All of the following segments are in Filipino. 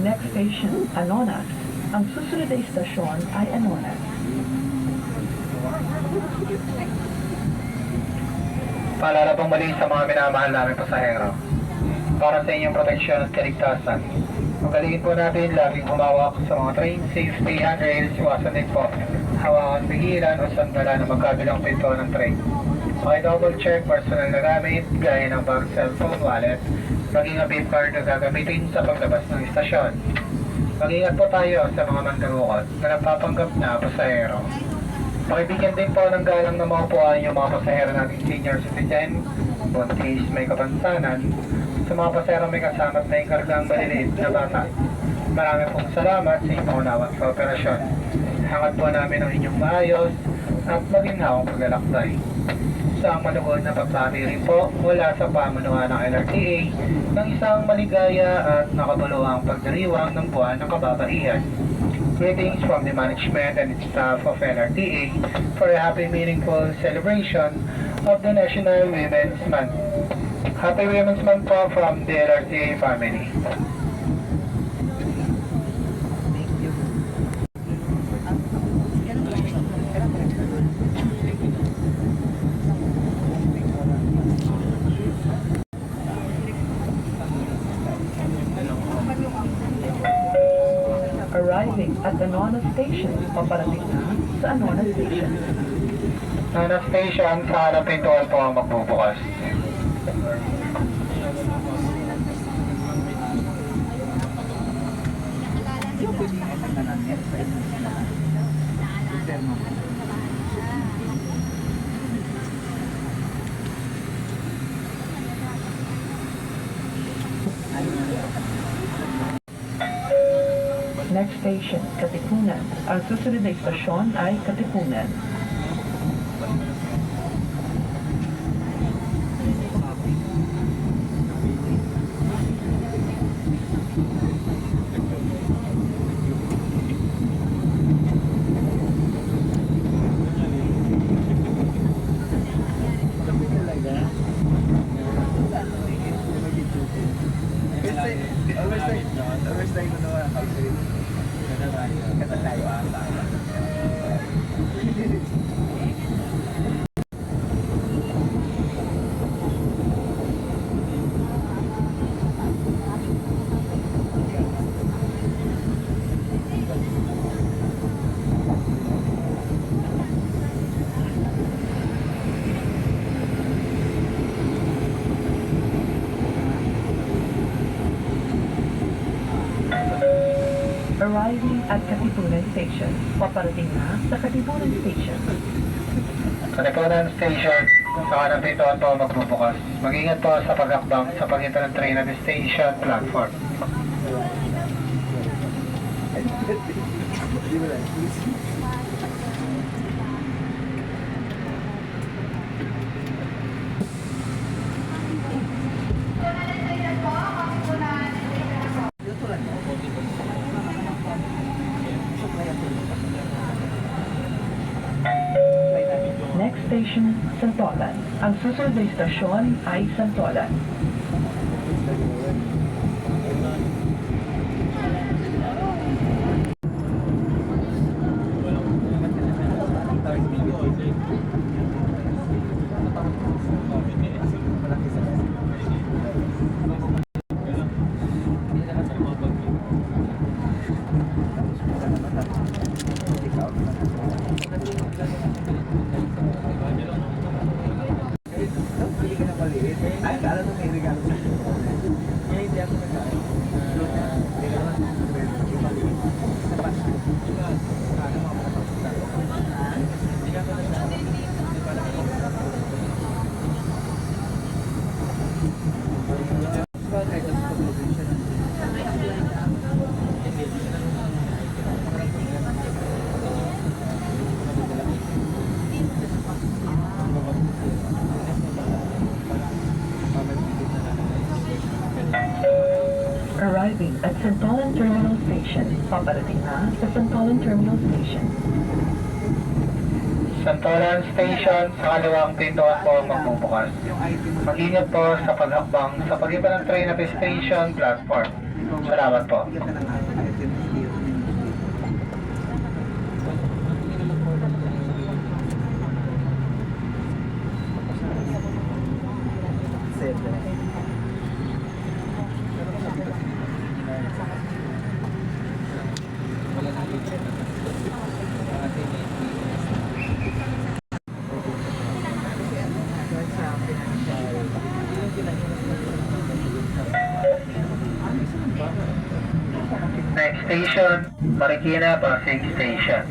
Next station, Anonas. Ang susunod na istasyon ay Anonas. Paalala pong muli sa mga minamahal namin pasahero. Para sa inyong proteksyon at kaligtasan, magaling po natin laging humawak sa mga train safety handrails, iwasan din po hawakan pigilan o sandala na magkabilang pinto ng train. Double check personal na gamit gaya ng bag, cellphone, wallet, maging ang pin card na gagamitin sa paglabas ng istasyon. Mag-ingat po tayo sa mga mandurukot na nagpapanggap na pasahero. Pakibigyan din po ng galang na maupuan yung mga pasahero nating senior citizen, buntis, may kapansanan, sa mga pasahero may kasama at may kargang maliliit na bata. Marami pong salamat sa inyong unawa sa operasyon. Hangat po namin ang inyong maayos at maginhawang paglalakbay. Sa malugod na pagbati rin po mula sa pamunuan ng LRTA ng isang maligaya at nakabuluhang pagdiriwang ng buwan ng kababaihan. Greetings from the management and staff of LRTA for a happy meaningful celebration of the National Women's Month. Happy Women's Month po from the LRTA family. Arriving at Anonas Station, paparating na sa Anonas Station. Anonas Station, sa harap pintuan po ang magbubukas. Next station, Katipunan. Ang susunod na istasyon ay Katipunan. Arriving at Katipunan Station. Paparating na sa Katipunan Station. Katipunan Station, sa harap pintuan po ang magbubukas. Mag-ingat po sa paghakbang sa pagitan ng train at station platform. Next station, Santolan. Ang susunod na istasyon ay Santolan. Ay, kala mo may regalo sa akin. Hindi ako nagkain. Hindi ka naman. Arriving at Santolan Terminal Station. Paparating na sa Santolan Terminal Station. Santolan Station, sa kaliwang pintuan po ang magbubukas. Mag-ingat po sa paghakbang sa pagitan ng train at station platform. Salamat po. Igat na lang ako. Ayos yun, hindi yun. Seven. Next station, Marikina Pasig Station.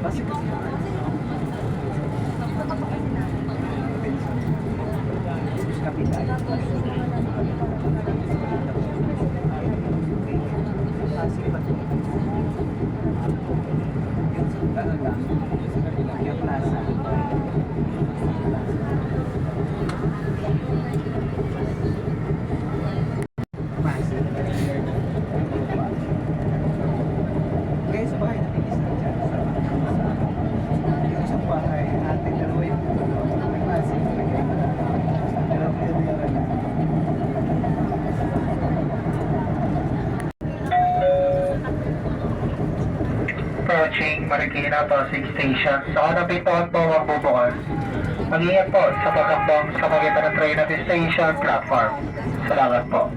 Kasi kasi kapital. Kasi ba? Ano lang? Yung plaza. Pasig. Guys, sa bahay natin isa dyan. Yung isang bahay, ating dalawa yung may Pasig. Dalawa yung dalawa. Approaching Marikina Pasig Station. Sa kanang pintuan po magbubukas. Mag-ingat po sa pagkakbang sa pagitan ng train at station platform. Salamat po.